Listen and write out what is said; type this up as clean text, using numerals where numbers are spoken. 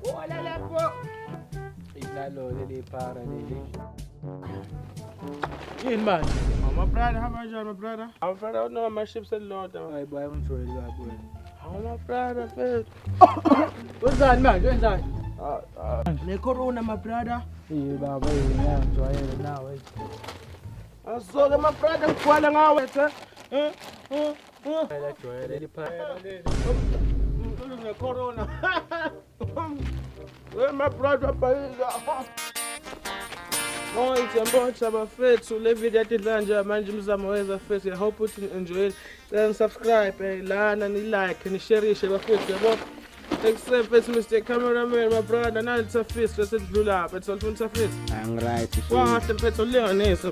Wala lang po. Itlalo, lili, para, lili. Yun man. Oh, my brother, how about you, my brother? My brother, no, my ship's a lot. Ay, boy, I'm sorry, boy. Oh, my brother, first. What's that, man? What's that? The corona, my brother. Iya, baba, iya, enjoy it now, eh. I saw that my brother, kuala nga, wait, ha? Lili, para, lili. The corona. Where my brother, Oh, it's a bunch of faith. So leave it at it, Lanja. Manjim Zamaweza face. I hope you enjoy it. Then subscribe, learn and like and share it. Share it. Except face mistake, cameraman, my brother. Now it's a face. Just blue lap. It's all face. Ang right. Wow, it's a face. Only on this.